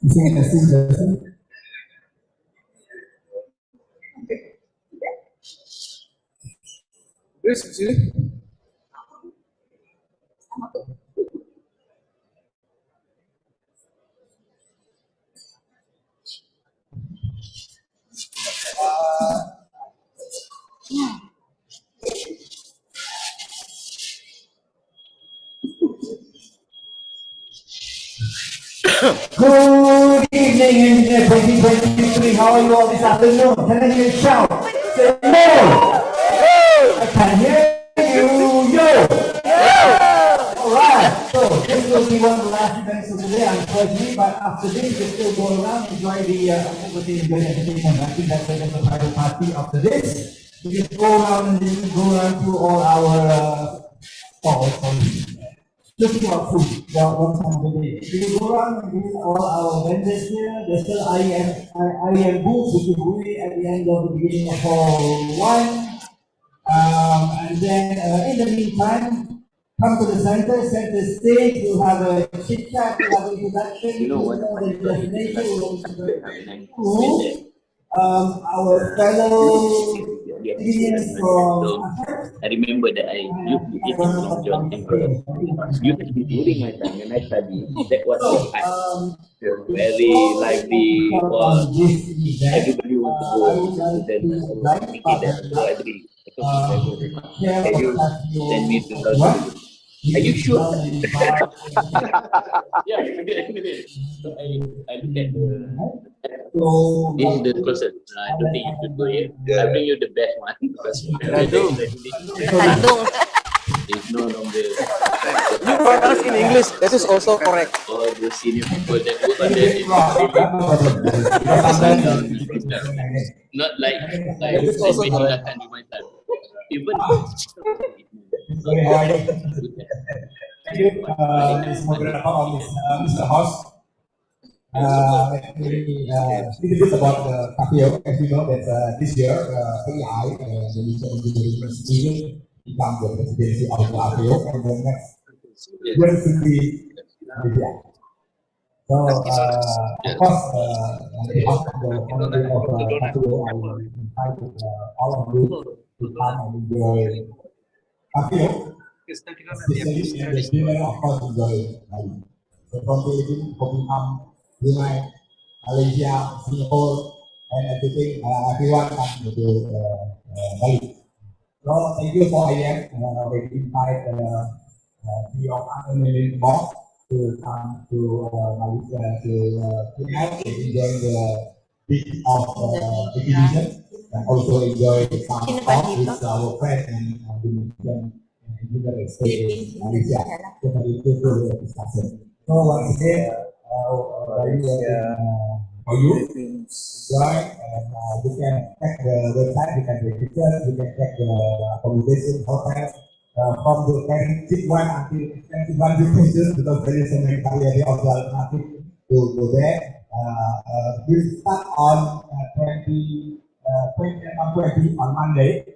Good evening in 2023. How are you all this afternoon? Can I hear you shout? Say no! I can hear you, yo! Alright, so this will be one of the last events of the day, unfortunately, but after this, we still go around, enjoy the entertainment. I think that's the final party after this. We just go around and go around through all our stalls. Just about food, one time of the day. We will go around and visit all our vendors here. There's still IEM booth, which will be at the end of the beginning of hall 1. And then in the meantime, come to the center stage. We'll have a chit chat, we'll have an introduction, the destination, our fellow citizens from I remember that I used to eat Long John Silver. Used to be during my time when I studied. That was very lively. Everybody wants to go. Then thinking that so I agree. Can you send me to London? Are you sure? Yeah, I did. So I look at this is the closest. I don't think you should go here. I bring you the best one because it's no longer. You pronounce in English. That is also correct. All the senior people that work on that not like making di my time. Even Mr. Host. Let me speak a bit about the KPO. As you know, that this year, IIEE, the Indonesia Engineering Institute, become the presidency of the KPO, and the next year should be Malaysia. So, of course, on behalf of the committee of KPO, I will invite all of you to come and enjoy KPO. Especially in the dinner, of course, enjoy Bali. So from Philippines, Vietnam, Brunei, Malaysia, Singapore, and everything, everyone comes to Bali. So thank you for IEM. We invite your family boss to come to Malaysia to help enjoy the beach of exhibition and also enjoy some talk with our friends and Indonesian engineering in Malaysia. So the discussion. So once again, for you, enjoy, and you can check the website, you can register, you can check the accommodation, hotel, from the very cheap one until expensive one because there is so many variety of the alternative to go there. We start on 20 on Monday.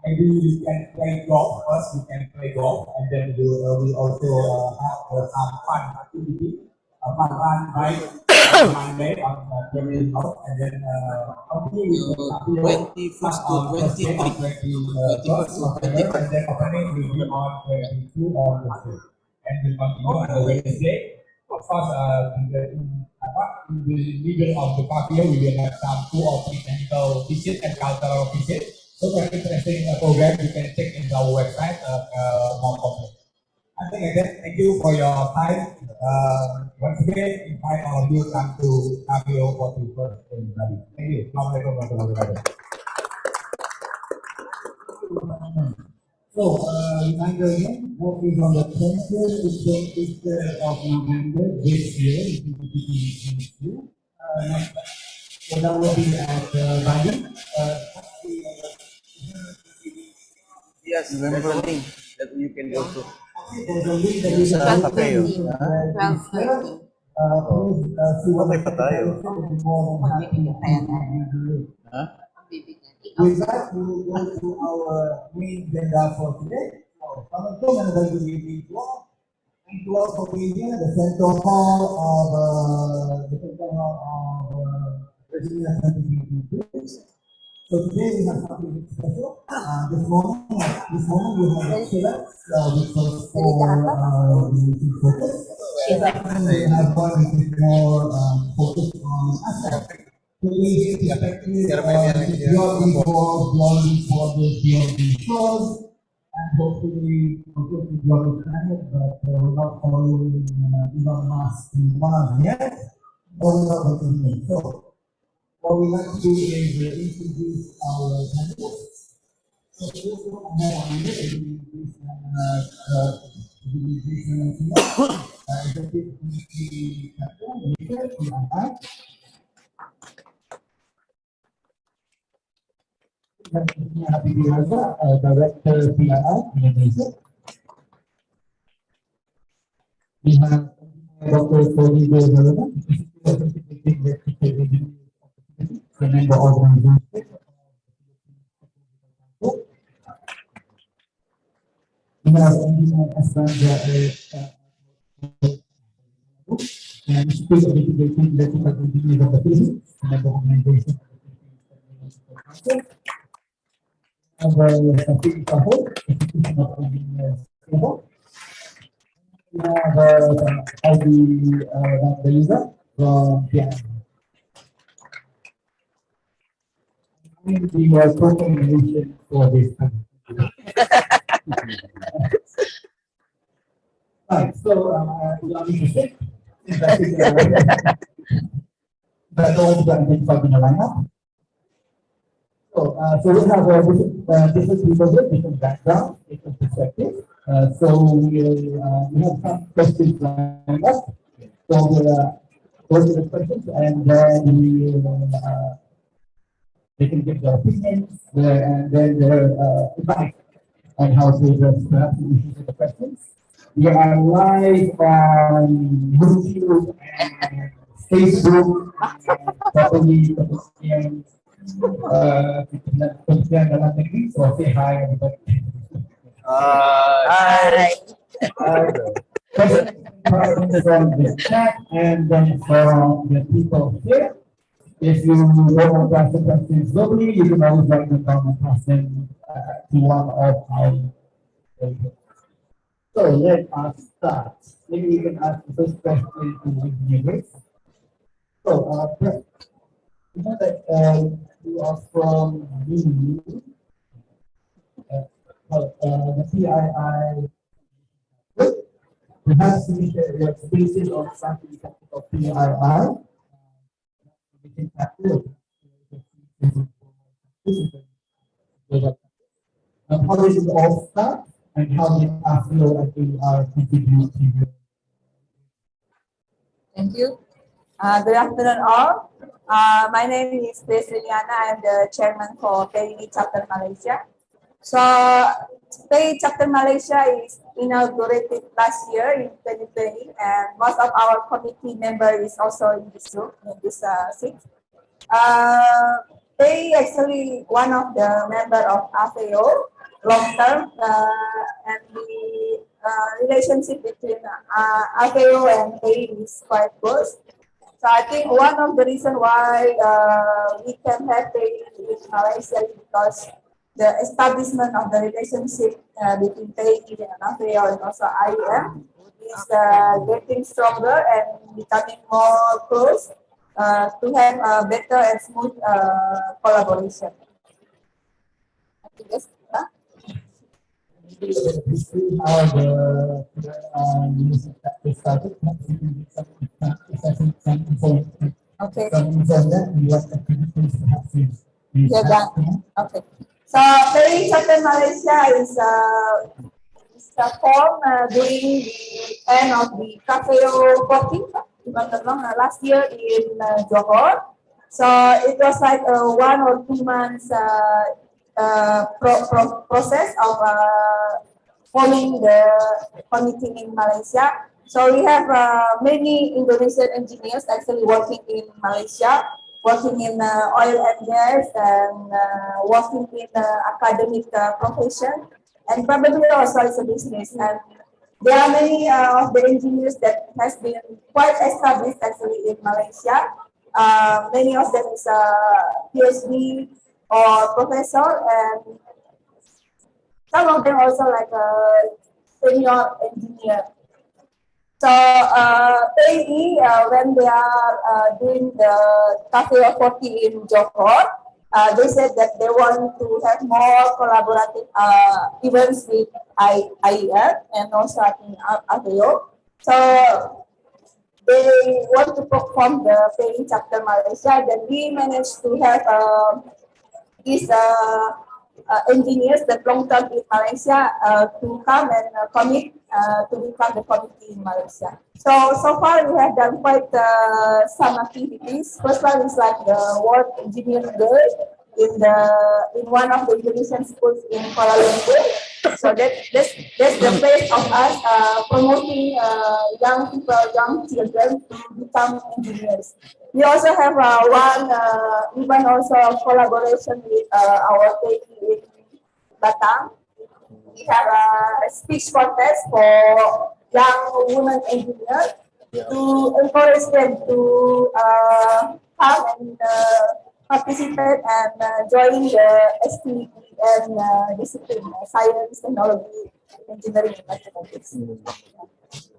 Maybe you can play golf first. You can play golf, and then we also have some fun activity, fun run bike on Monday on 20 golf, and then 21st to 23rd, and then opening will be on 22 on Thursday, and we continue on the Wednesday. Of course, in the middle of the park here, we will have some 2 or 3 technical visits and cultural visits. So for interesting program, you can check in our website more complex. I think again, thank you for your time. Once again, invite all of you come to KPO 41st in Bali. Thank you. Assalamualaikum warahmatullahi wabarakatuh. So, reminder again, what is on the 20th to 23rd of November this year, in 2022. So that will be at Bali. Yes, November link that you can go to. There's a link that you can go to. Please see what I With that, we will go to our main agenda for today. So, Assalamualaikum and a very good evening to all. 12 Pavilion, the central hall of Virginia 2022. So today we have something special. This morning we have a chillax, which was for the focus. This afternoon we have one which is more focused on aspect. So we perspective beyond the walls, beyond the borders, beyond the shores, and hopefully beyond the planet, but we're not following Elon Musk in Mars yet, or we're not looking at. So what we like to do is introduce our candidates. So this one I have on here is Executive Committee Captain, Malaysia, Habibie Razak, Director PII, Indonesia. We have Dr. Florigo, Varona, member organization. We have Engineer Esperanza, and School of Education, Electrical Engineers of the Philippines, member organization. And Syafiq Shahul, Institutional Engineers. We have Habibie from PII. We are co-coordination for this time. Right, so we are interested. That's all we identified in the lineup. So we have different people here, different backgrounds, different perspectives. So we have some questions lined up. So we'll go to the questions and then they can give their opinions and then their advice on how to address perhaps the issues of the questions. We are live on YouTube and Facebook and probably kemudian dalam negeri. So say hi everybody. Hi. Questions from the chat and then from the people here. If you don't want to ask the questions verbally, you can always write them down and pass them to one of our. So let us start. Maybe we can ask the first question to Engineer. So, you know that you are from the PII. Perhaps you share your experiences on something of PII. We can capture how does it all start and how did AFIO and AR contribute to you? Thank you. Good afternoon all. My name is Liliana. I am the chairman for PII Chapter Malaysia. So PII Chapter Malaysia is inaugurated last year in 2020, and most of our committee members is also in this room, in this seat. PII actually one of the member of AFIO long term, and the relationship between AFIO and PII is quite close. So I think one of the reasons why we can have PII in Malaysia is because the establishment of the relationship between PII and AFIO and also IEM is getting stronger and becoming more close to have a better and smooth collaboration. I think that's History how the music that they started. okay. From that, what activities perhaps you Yeah, done. Okay. So PII Chapter Malaysia is formed during the end of the CAFEO 14, last year in Johor. So it was like a 1 or 2 months process of forming the committee in Malaysia. So we have many Indonesian engineers actually working in Malaysia, working in oil and gas, and working in academic profession, and probably also as a business. And There are many of the engineers that has been quite established actually in Malaysia. Many of them is a PhD or professor, and some of them also like a senior engineer. So AE, when they are doing the Cafe of 40 in Johor, they said that they want to have more collaborative events with IEF and also I think AVEO. So they want to perform the paying chapter Malaysia. Then we managed to have these engineers that long term in Malaysia to come and commit to become the committee in Malaysia. So far we have done quite some activities. First one is like the World Engineering Day in one of the Indonesian schools in Collado. So that's the place of us promoting young people, young children to become engineers. We also have one even also collaboration with our lady in Batam. We have a speech contest for young women engineers to encourage them to come and participate and join the STE and discipline, science, technology, engineering, and mathematics.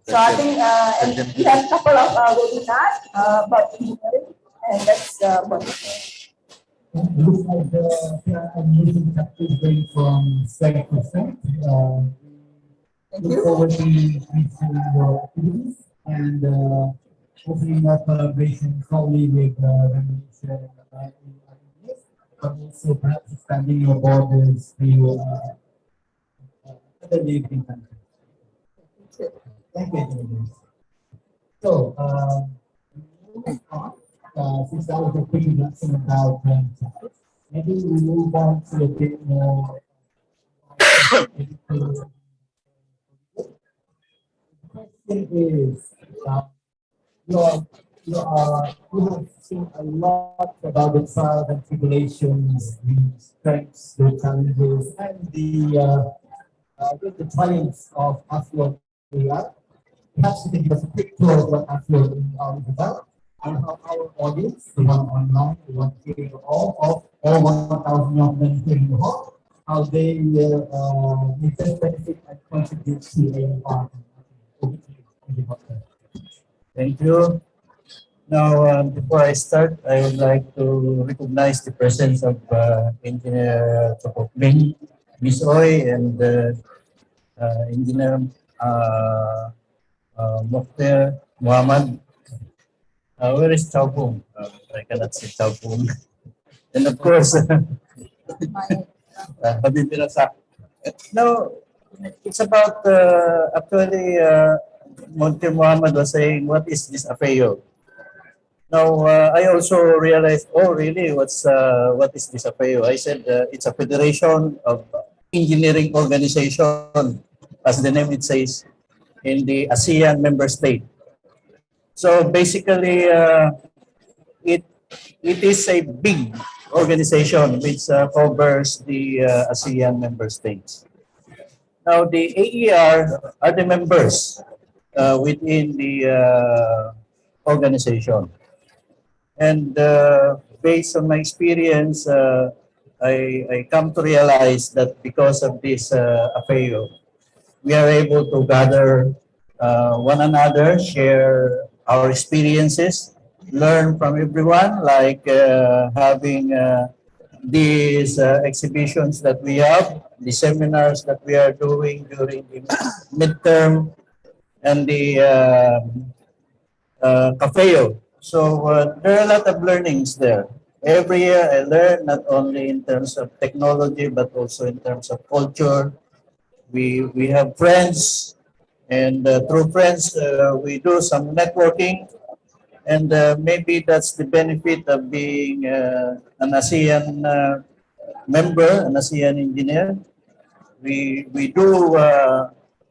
So I think and we have a couple of webinars about engineering, and that's what. It looks like the amazing is going from strength to strength. Thank Look you. forward to featuring your activities and hopefully more collaboration probably with Malaysia in ideas, but also perhaps expanding your borders to other neighboring countries. Thank you. So, moving on, since that was a quick introduction about maybe we move on to a bit more. The question is, you are, you have seen a lot about the trials and tribulations, the strengths, the challenges, and the triumphs of affluent AI. Perhaps you can give us a quick tour of what affluent AI is about, and how our audience, the one online, the one here in the hall, of all 1,000 young men here in the hall, how they will best benefit and contribute to AI. Thank you. Now, before I start, I would like to recognize the presence of Engineer Chokokbing, Miss Oy, and Engineer Mokhtar Muhammad. Where is Chaupung? I cannot see Chaupung. And of course, Habibie Razak. Now, it's about actually, Monte Muhammad was saying, what is this AFEO? Now, I also realized, oh, really, what is this AFEO? I said, it's a federation of engineering organization, as the name it says, in the ASEAN member state. So basically, it is a big organization which covers the ASEAN member states. Now, the AER are the members within the organization. And based on my experience, I come to realize that because of this AFEO, we are able to gather one another, share our experiences, learn from everyone, like having these exhibitions that we have, the seminars that we are doing during the midterm, and the CAFEO. So there are a lot of learnings there. Every year I learn not only in terms of technology, but also in terms of culture. We have friends, and through friends, we do some networking. And maybe that's the benefit of being an ASEAN member, an ASEAN engineer. We do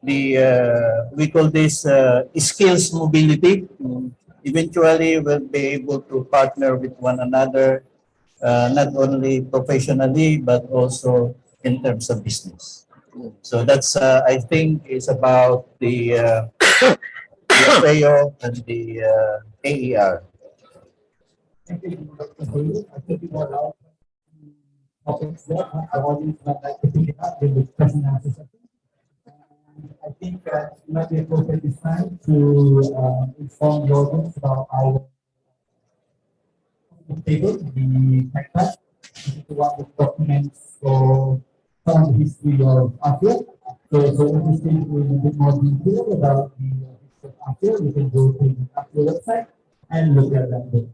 we call this skills mobility. Eventually, we'll be able to partner with one another, not only professionally, but also in terms of business. So that's, I think, is about the FAO and the AER. Thank you, Dr. Shahul. I think we got a lot of topics there. I always like to pick it up with the question and answer session. I think that it might be appropriate this time to inform the audience about our table, the backpack. This is the one that documents for some of the history of Asia. So interested in a bit more detail about the history of Asia, you can go to the Asia website and look at that book.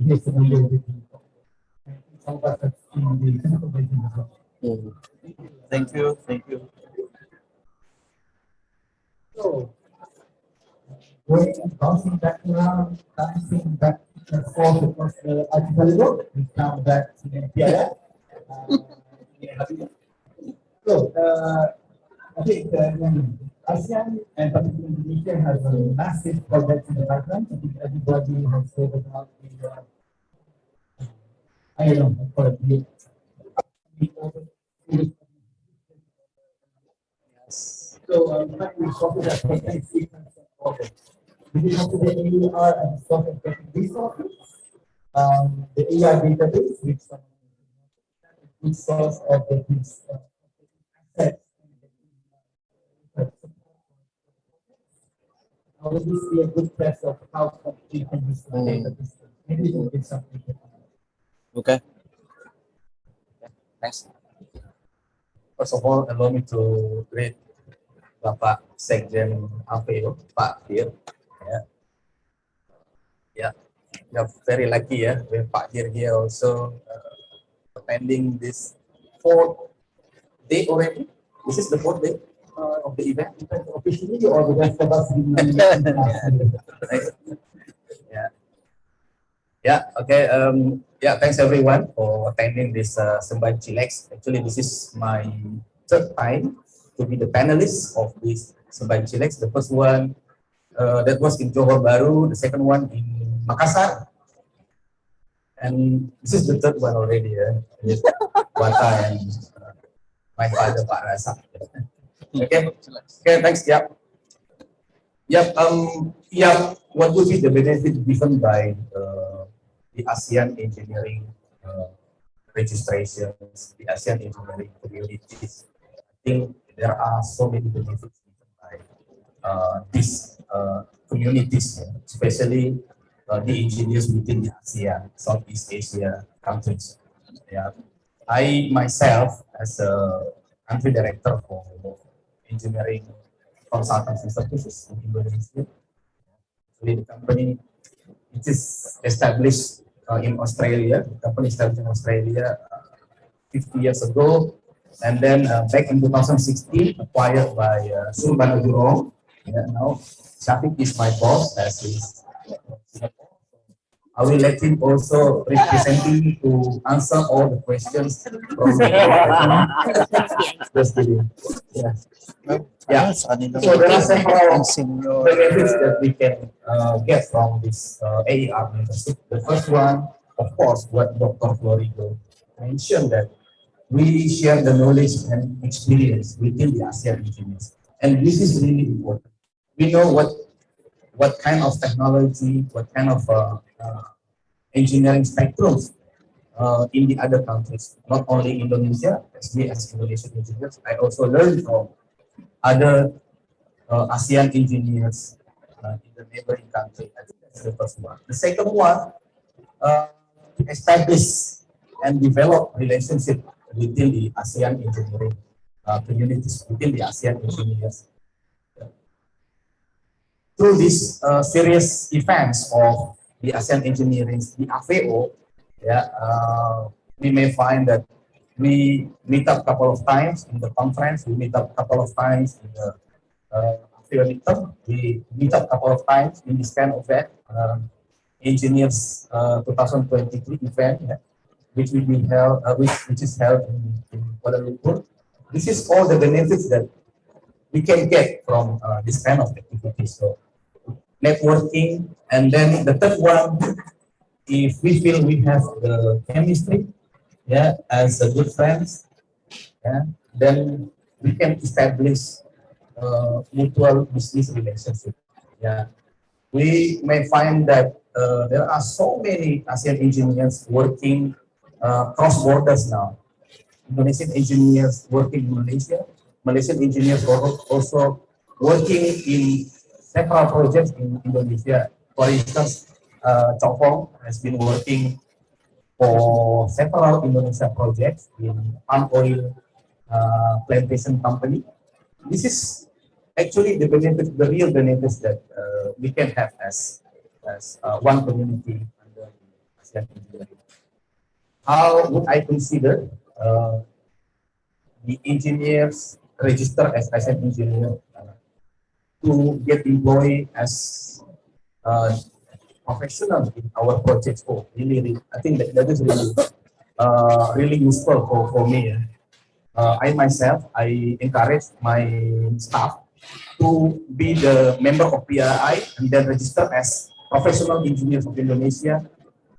Here's familiar with the book. And some of us have seen the physical version as well. Thank you. Thank you. So, going and bouncing back around, dancing back and forth across the archipelago, we come back to the Piala. So, I think ASEAN and particularly Indonesia has a massive project in the pipeline. I think everybody has heard about the, I don't know, call it the so, in fact, we started at 23 project. This is also the AER and stock and tracking resources. The AER database, which is a good source of the assets. Will this be a good test of how complete can this database? Maybe we'll get something. Okay. Thanks. First of all, allow me to greet Bapak Sekjen APO, Pak Hir. Yeah, you're very lucky, yeah, with Pak Hir here also attending this fourth day already. This is the fourth day of the event. Officially, or the rest of us? Yeah. Yeah. Okay. Yeah. Thanks everyone for attending this SEMBANG CHILLEX. Actually, this is my third time to be the panelist of this SEMBANG CHILLEX. The first one that was in Johor Bahru. The second one in Makassar. And this is the third one already. With Wata and my father, Pak Razak. Okay. Okay. Thanks. Yeah. Yep. Yeah. What would be the benefit given by the ASEAN engineering registrations, the ASEAN engineering communities? I think there are so many benefits given by these communities, especially the engineers within the ASEAN, Southeast Asia countries. Yeah. I myself, as a country director for engineering consultancy services in Indonesia, the company it is established in Australia. The company established in Australia 50 years ago, and then back in 2016 acquired by Surbana Jurong. Yeah, now Syafiq is my boss as his. I will let him also representing to answer all the questions from the Just kidding. Yeah. Yeah. So there are several benefits that we can get from this AER membership. The first one, of course, what Dr. Florigo mentioned, that we share the knowledge and experience within the ASEAN engineers. And this is really important. We know what kind of technology, what kind of engineering spectrums in the other countries, not only Indonesia, as we as Indonesian engineers. I also learned from other ASEAN engineers in the neighboring country. I think that's the first one. The second one, establish and develop relationship within the ASEAN engineering communities, within the ASEAN engineers. Through these serious events of the ASEAN engineering, the AFEO, yeah, we may find that we meet up a couple of times in the conference, we meet up a couple of times in the AFEO, we meet up a couple of times in this kind of event, Engineers 2023 event, yeah, which will be held, which is held in Kuala Lumpur. This is all the benefits that we can get from this kind of activity. So networking, and then the third one, if we feel we have the chemistry, yeah, as a good friends, yeah, then we can establish mutual business relationship. Yeah, we may find that there are so many ASEAN engineers working cross borders now. Indonesian engineers working in Malaysia, Malaysian engineers also working in several projects in Indonesia. For instance, Chong Fong has been working for several Indonesia projects in palm oil plantation company. This is actually the benefit, the real benefits that we can have as one community under ASEAN engineering. How would I consider the engineers register as ASEAN engineer to get employed as professional in our projects? Oh, really, I think that is really really useful for me. I myself, I encourage my staff to be the member of PRI and then register as professional engineers of Indonesia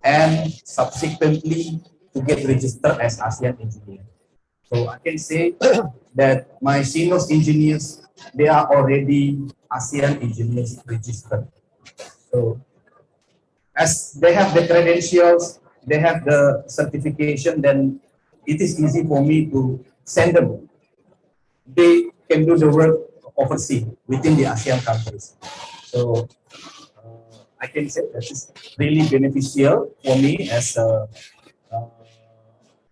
and subsequently to get registered as ASEAN engineer. So I can say that my senior engineers, they are already ASEAN engineers registered. So as they have the credentials, they have the certification, then it is easy for me to send them. They can do the work overseas within the ASEAN countries. So I can say that is really beneficial for me as a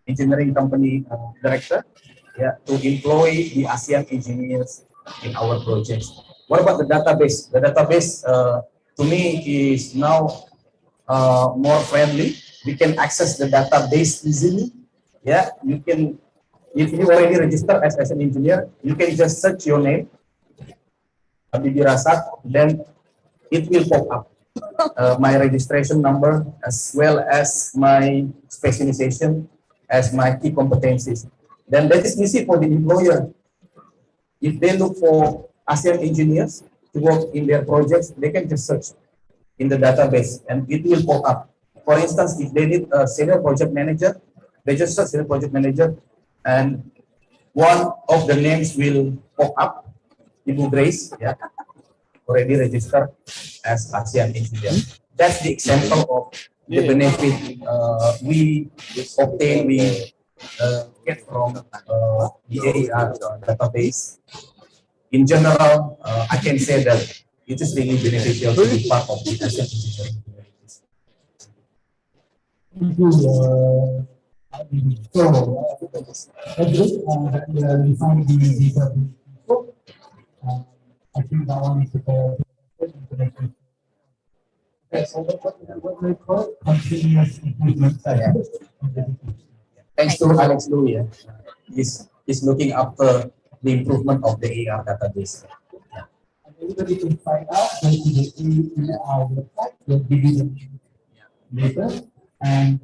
engineering company director, yeah, to employ the ASEAN engineers in our projects. What about the database? The database to me is now more friendly. We can access the database easily. Yeah, you can, if you already registered as an engineer, you can just search your name, Habibie Razak, then it will pop up. My registration number as well as my specialization as my key competencies. Then that is easy for the employer. If they look for ASEAN engineers to work in their projects, they can just search in the database and it will pop up. For instance, if they need a senior project manager, they just search senior project manager and one of the names will pop up, Ibu Grace, yeah, already registered as ASEAN engineer. That's the example of the benefit we obtain, we get from the AER database. In general, I can say that it is really beneficial to be part of the ASEAN engineering communities. Thank you. So, that's good. We find the data. I think that one is the okay, so what we call continuous improvement. Thanks to Alex Lu, yeah. He's looking after the improvement of the AR database. Yeah. And everybody can find out go to the AER website, we'll give you the later. And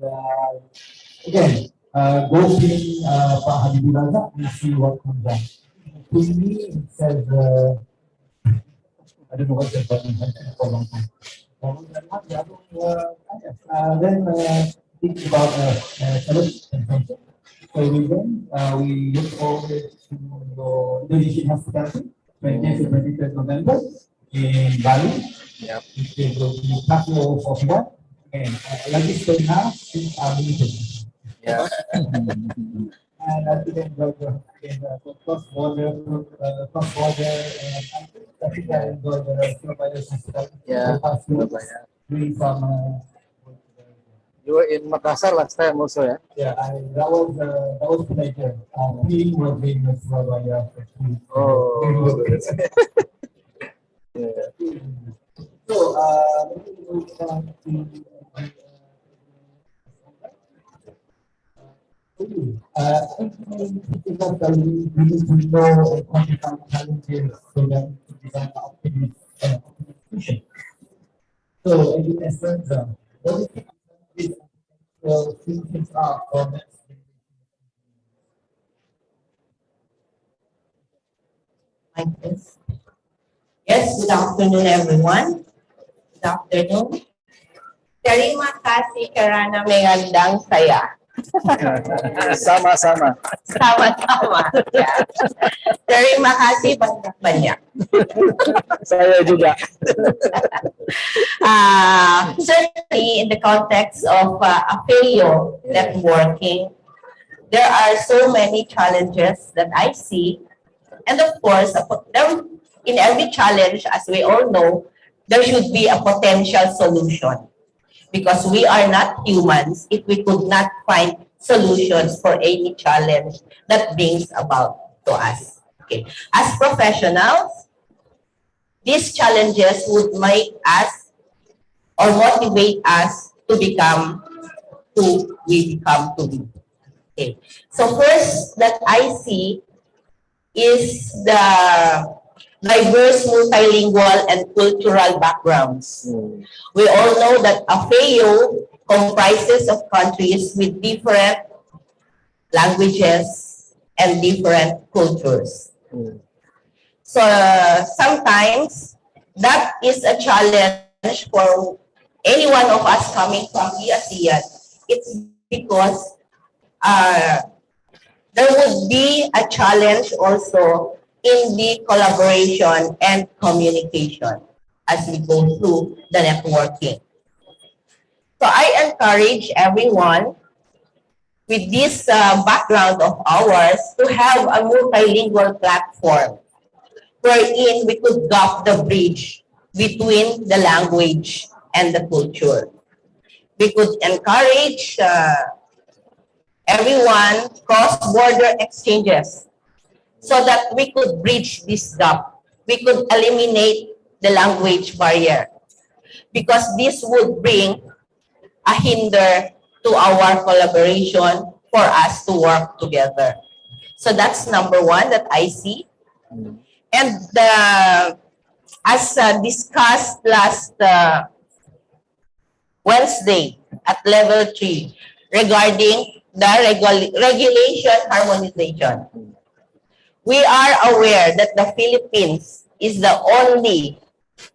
again, go ping Pak Habibie Razak and see what comes out. To me, it says, I don't know what the button is for a long time. Then think about consumption. So we look forward to your Indonesian hospitality, 20th to 23rd November in Bali. Yep. It will be Patio 41. And like you said now, things are limited. Yeah. And I think the cross-border, and I think I enjoyed the Surabaya hospitality. Yeah, Surabaya. Doing some. You were in Makassar last time also, yeah? Yeah, that was pleasure. We were in Surabaya for 2 weeks. Oh. Yeah. So, let me move on to I think we need to know and quantify challenges so that we design the optimal solution. So, in Esperanza, what do you think these solutions are for next? Yes, good afternoon everyone. Good afternoon. Terima kasih kerana mengundang saya. Sama-sama. Sama-sama. Ya. Terima kasih banyak-banyak. Saya juga. Certainly, in the context of AFEO networking, there are so many challenges that I see. And of course, in every challenge, as we all know, there should be a potential solution. Because we are not humans if we could not find solutions for any challenge that brings about to us. Okay. As professionals, these challenges would make us or motivate us to become who we become to be. Okay. So first that I see is the diverse multilingual and cultural backgrounds. We all know that AFEO comprises of countries with different languages and different cultures. So sometimes that is a challenge for any one of us coming from the ASEAN. It's because there would be a challenge also in the collaboration and communication as we go through the networking. So I encourage everyone with this background of ours to have a multilingual platform wherein we could gap the bridge between the language and the culture. We could encourage everyone cross-border exchanges so that we could bridge this gap. We could eliminate the language barrier because this would bring a hinder to our collaboration for us to work together. So that's number one that I see. And as discussed last Wednesday at level 3 regarding the regulation harmonization. We are aware that the Philippines is the only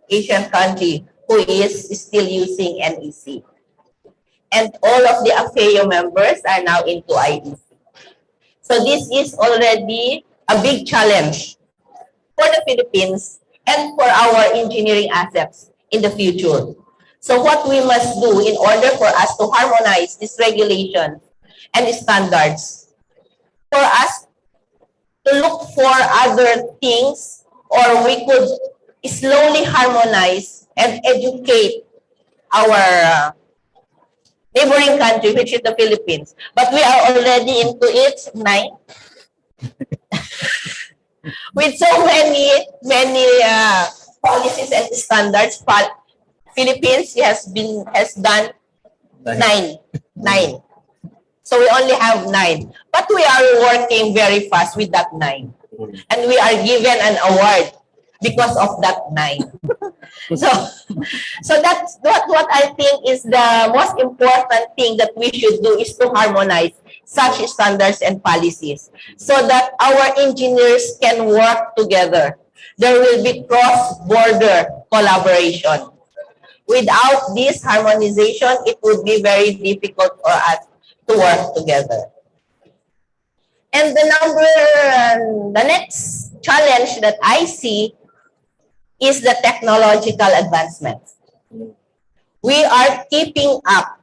Asian country who is still using NEC. And all of the AFEO members are now into IEEE. So this is already a big challenge for the Philippines and for our engineering assets in the future. So what we must do in order for us to harmonize this regulation and standards, for us to look for other things, or we could slowly harmonize and educate our neighboring country, which is the Philippines. But we are already into it, 9. With so many policies and standards, Philippines has done 9. So we only have 9. But we are working very fast with that 9. And we are given an award because of that 9. So that's what I think is the most important thing that we should do, is to harmonize such standards and policies so that our engineers can work together. There will be cross-border collaboration. Without this harmonization, it would be very difficult for us to work together. And the next challenge that I see is the technological advancements. We are keeping up.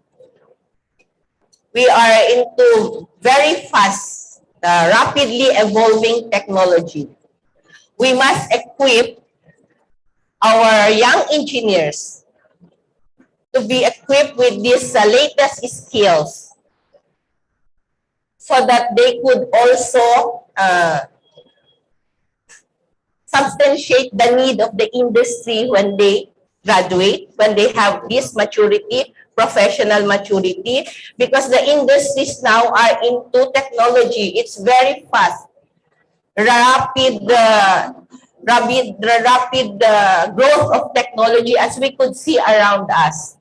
We are into very fast, rapidly evolving technology. We must equip our young engineers to be equipped with these latest skills so that they could also substantiate the need of the industry when they graduate, when they have this maturity, professional maturity, because the industries now are into technology. It's very fast, rapid growth of technology, as we could see around us.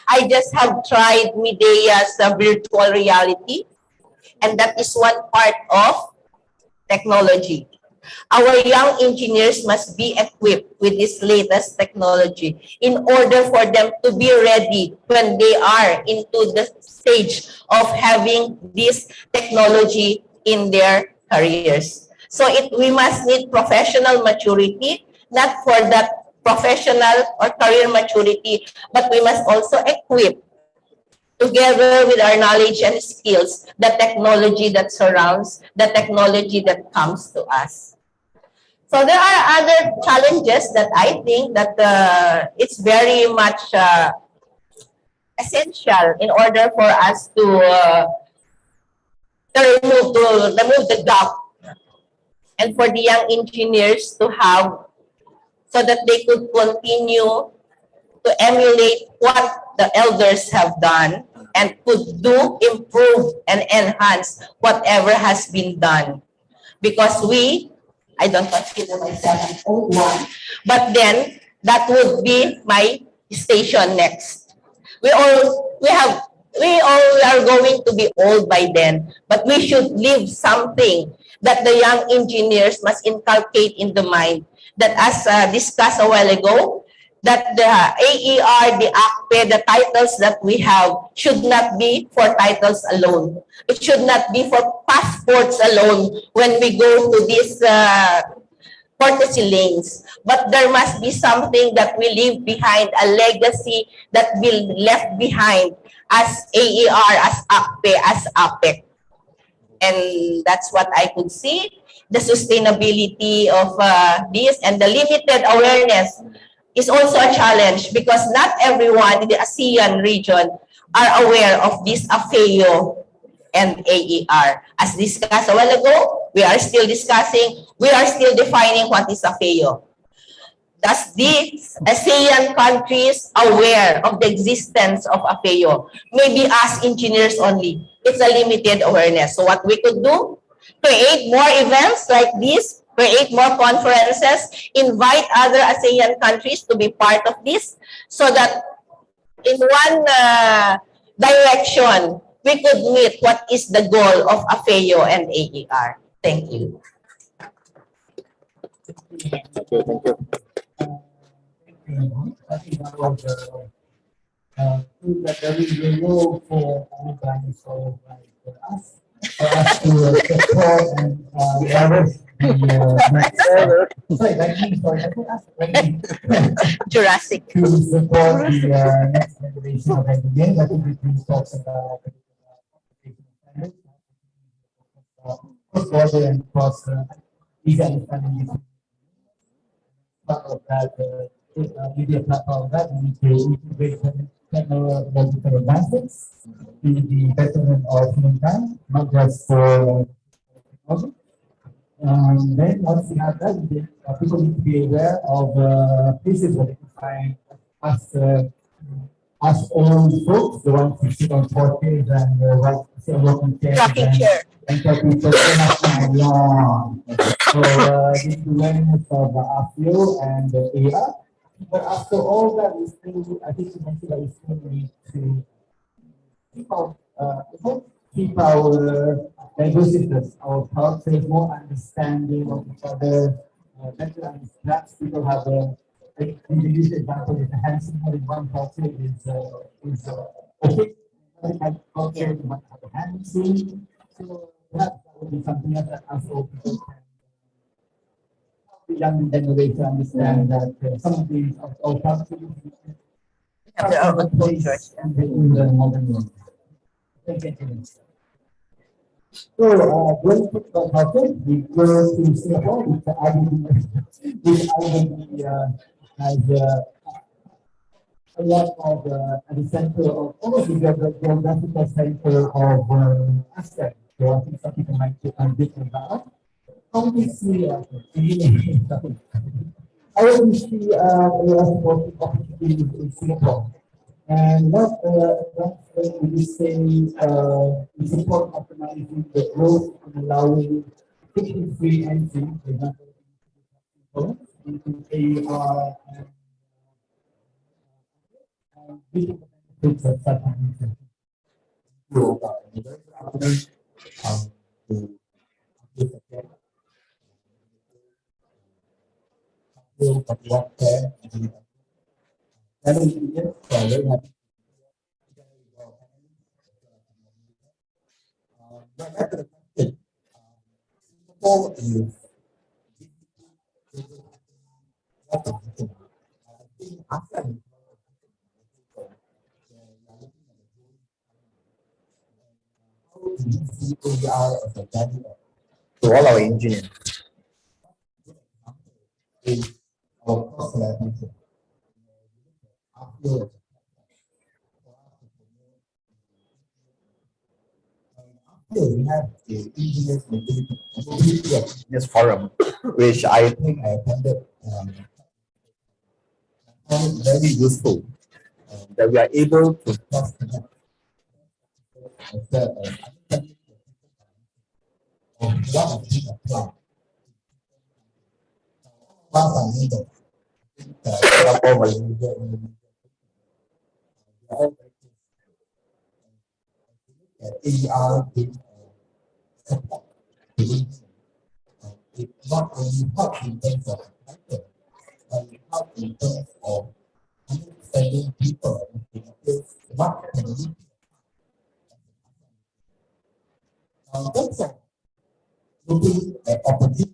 I just have tried Medea's virtual reality, and that is one part of technology. Our young engineers must be equipped with this latest technology in order for them to be ready when they are into the stage of having this technology in their careers. So we must need professional maturity, not for that professional or career maturity, but we must also equip together with our knowledge and skills, the technology that surrounds, the technology that comes to us. So there are other challenges that I think that it's very much essential in order for us to remove the gap and for the young engineers to have so that they could continue to emulate what the elders have done and could do, improve, and enhance whatever has been done. Because I don't consider myself an old one, but then that would be my station next. We all are going to be old by then, but we should leave something that the young engineers must inculcate in the mind that, as discussed a while ago, that the AER, the ACPE, the titles that we have should not be for titles alone. It should not be for passports alone when we go to these courtesy lanes. But there must be something that we leave behind, a legacy that will be left behind as AER, as ACPE, as APEC. And that's what I could see. The sustainability of this and the limited awareness is also a challenge because not everyone in the ASEAN region are aware of this AFEO and AER. As discussed a while ago, we are still discussing, we are still defining what is AFEO. Does these ASEAN countries aware of the existence of AFEO? Maybe us engineers only. It's a limited awareness. So what we could do, create more events like this, create more conferences, invite other ASEAN countries to be part of this so that in one direction, we could meet what is the goal of AFEO and AER. Thank you. Thank you. Thank you. I think that was that there is a role for organizations like us, for us to support and leverage Jurassic. to support the next generation of engineers. I think it really talks about cross-border and cross-visa understanding. Part of that, media platform of that, we need to integrate technological advances to the betterment of humankind, not just for technology. Then once we have that, people need to be aware of places where they can find us old folks, the ones who sit on porches and working chairs and tell people to long. So the awareness of AFEO and AR. But after all that, we still, I think you mentioned that we still need to keep our diversities, our cultures, more understanding of each other, better understand. People have in the use example with the handsome in one culture is okay. Another culture might have a handsome. So that would be something else that also people can the young generation understand that some of these our cultures Have their own cultures. in the modern world. Thank you. So, going to the culture, we go to Singapore, which IIEE has a lot of at the center of almost the geographical center of ASEAN. So I think some people might be thinking about. How do you see I want to see a lot of opportunities in Singapore. And what would you say is support optimizing the growth and allowing free entry, for example, into AR and digital benefits of such an To all our engineers. Our collaboration. We have the engineers mobility engineers forum, which I think I attended. Found it very useful that we are able to cross connect of what is being applied. Once I need it, Singapore, Malaysia, Indonesia, AER being support to it not only helps in terms of factor, but it helps in terms of understanding people what can we in terms of looking at opportunity.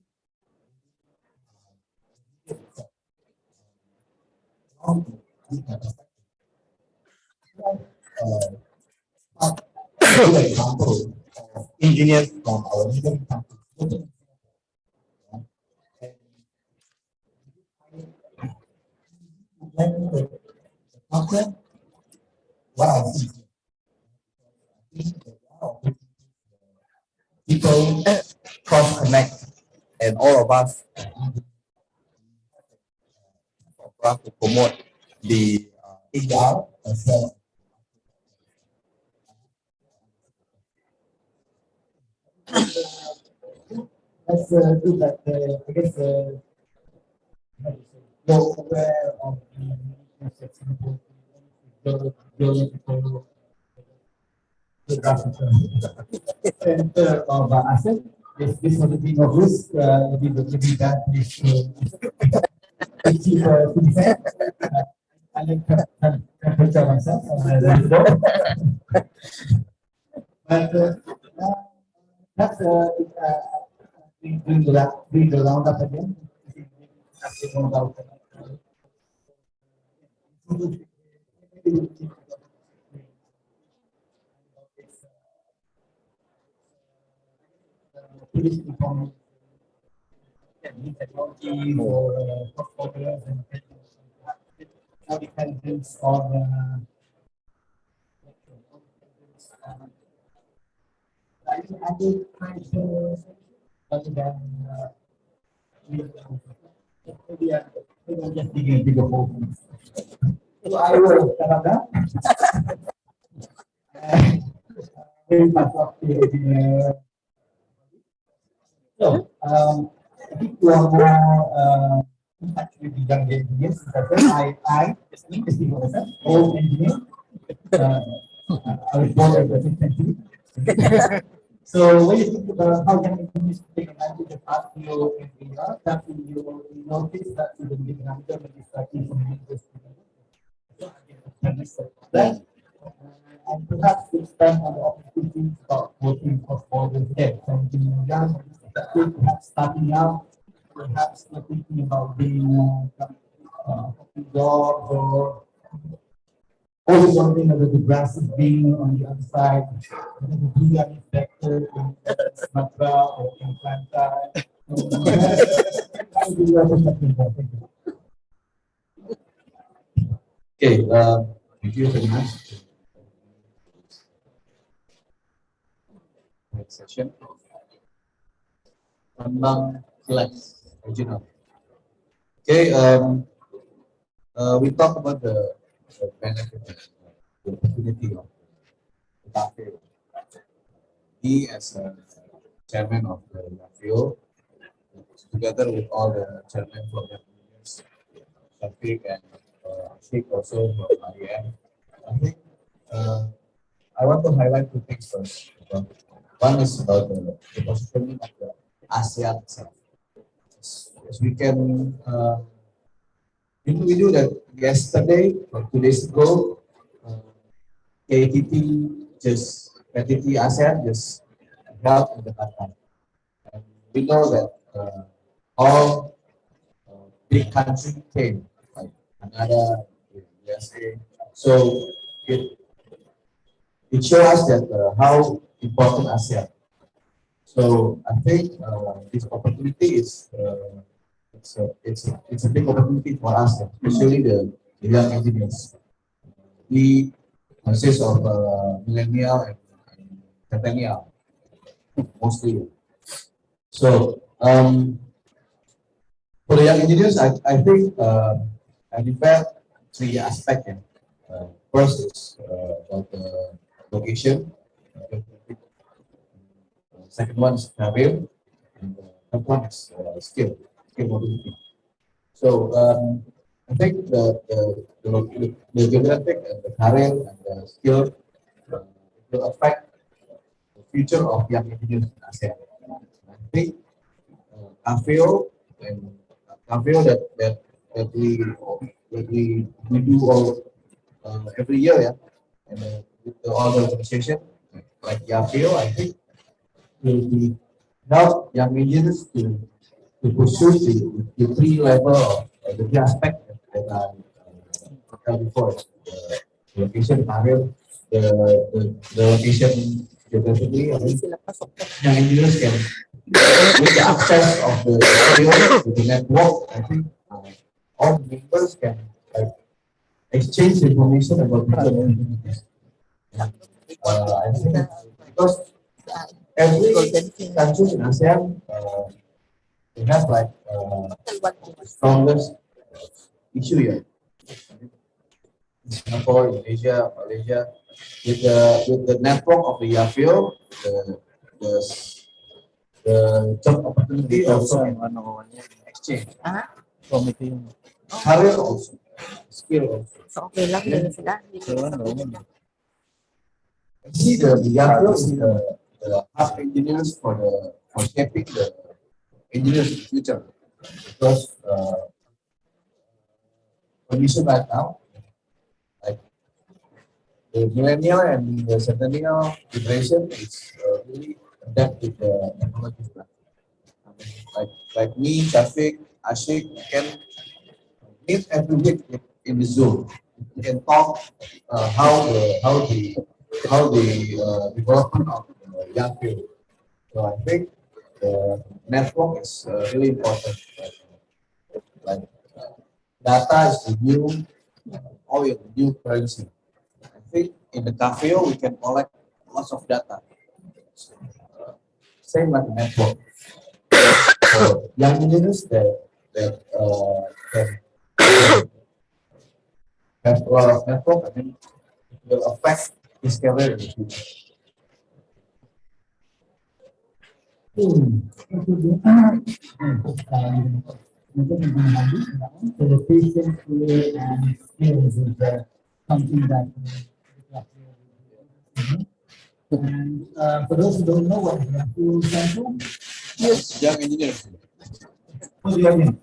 Good example of engineers from our neighboring countries. What I see, people cross connect, and all of us to promote the AR as well. Let's do that. I guess you're aware of the center of asset. If this was a thing of risk, maybe that is to be fair. I like to picture myself. But that's doing the roundup again. Technology or cross-border and how dependence on other than maybe I'm just digging a bigger hole. So I will shut up that. Very much up to the so I think you are more in touch with the young engineers. I just need to speak for myself, old engineer. I was born in the 15th. So when you think about how young engineers take advantage of RPO and AR, that you notice that you will get another legislative from that. And perhaps to expand on the opportunities about working cross-border there. From being young, perhaps starting out, perhaps thinking about being jobs or always wondering whether the grass is green on the other side, whether the blue sector in Sumatera or in Kelantan. Okay, thank you very much. Next session. SEMBANG CHILLEX REGIONAL. Okay, we talk about the benefit, the opportunity of the FAO. He, as a chairman of the FAO, together with all the chairmen from the unions, Syafiq and Sheikh also from IIEE. I think I want to highlight two things first. One is about the positioning of the ASEAN itself. As we can We knew that yesterday or 2 days ago, KTT KTT ASEAN just held in Jakarta. And we know that all big countries came, like Canada, USA. So it shows us that how important ASEAN. So I think this opportunity is it's a big opportunity for us, especially the young engineers. We consist of millennial and centennial mostly. So for the young engineers, I think I prefer 3 aspects. First is about the location. Second one is career, and the third one is skill mobility. So I think the geographic and the career and the skill will affect the future of young engineers in ASEAN. I think CAFEO and CAFEO that we do all every year, yeah, and with the other organization like CAFEO, I think will be help young engineers to pursue the 3 level of the 3 aspects that I talked before. The location, career, the location geographically. I think young engineers can, with the access of the field, with the network, I think all members can exchange information about the opportunities. I think because every country in ASEAN they have like strongest issue here. Singapore, Indonesia, Malaysia, with the network of the YAFIO, the job opportunity also exchange. Career also, skill also. Okay lang din sila. See the YAFIO is the hub engineers for shaping the engineers in the future. Because condition right now, like the millennial and the centennial generation is really adapt with the technology. Like me, Syafiq, Ashik, can meet every week in the Zoom. We can talk how the development of young people. So I think the network is really important. Like data is the new oil, the new currency. I think in the CAFEO we can collect lots of data. Same like the network. So young engineers that can have a lot of network, I think it will affect his career in the future. So the patient play and skills is something that and for those who don't know what is the fuel cycle, Yes, young engineers. who's the audience?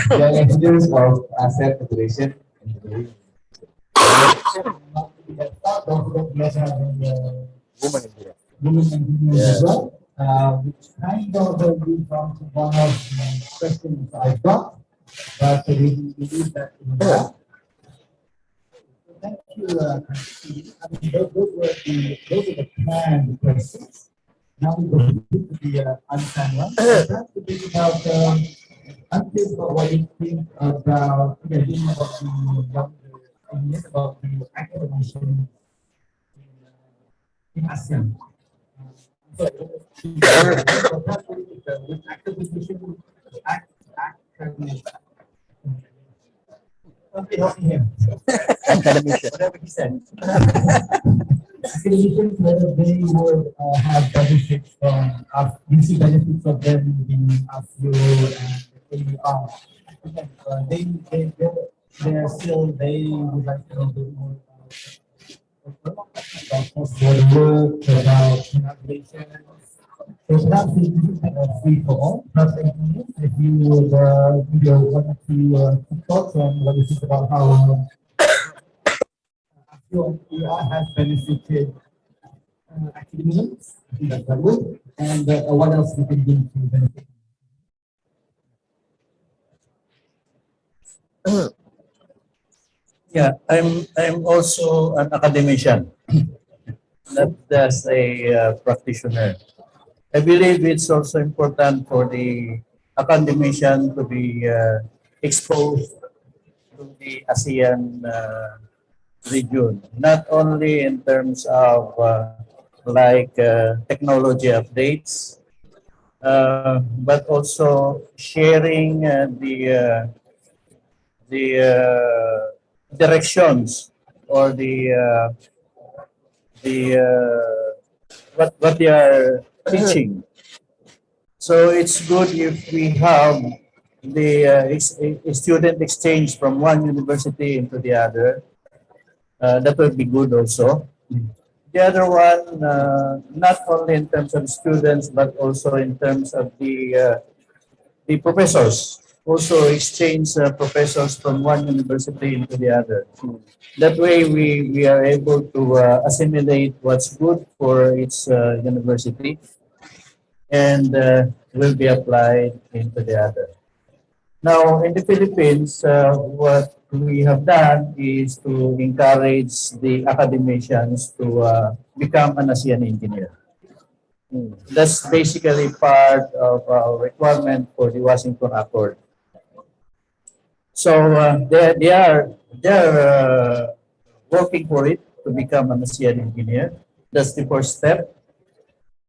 Young engineers of asset federation. Don't forget we also have the Women engineers. women engineers as well, which kind of leads on to one of the questions I got, but we leave that in there. Thank you. I mean, those are the planned questions. Now we go to the unplanned one. That's the bit about I'm curious about what you think about about the academician in ASEAN. So, with academician, okay, help me here. Whatever he said. Academicians, whether they would have benefits from us, we see benefits of them being ASEO and AER. They're still, they would like to know a bit more about cross-border work, about collaboration, So perhaps this is kind of free for all. Perhaps if you would give your one or two thoughts on what you think about how AR has benefited academics, I think that's good, and what else we can do to benefit. Yeah, I'm also an academician, not just a practitioner. I believe it's also important for the academician to be exposed to the ASEAN region, not only in terms of technology updates, but also sharing the directions or what they are teaching. So it's good if we have the student exchange from one university into the other. That would be good also. The other one, not only in terms of students, but also in terms of the professors. Also exchange professors from one university into the other. That way we are able to assimilate what's good for each university and will be applied into the other. Now, in the Philippines, what we have done is to encourage the academicians to become an ASEAN engineer. That's basically part of our requirement for the Washington Accord. So they are working for it to become an ASEAN engineer. That's the first step.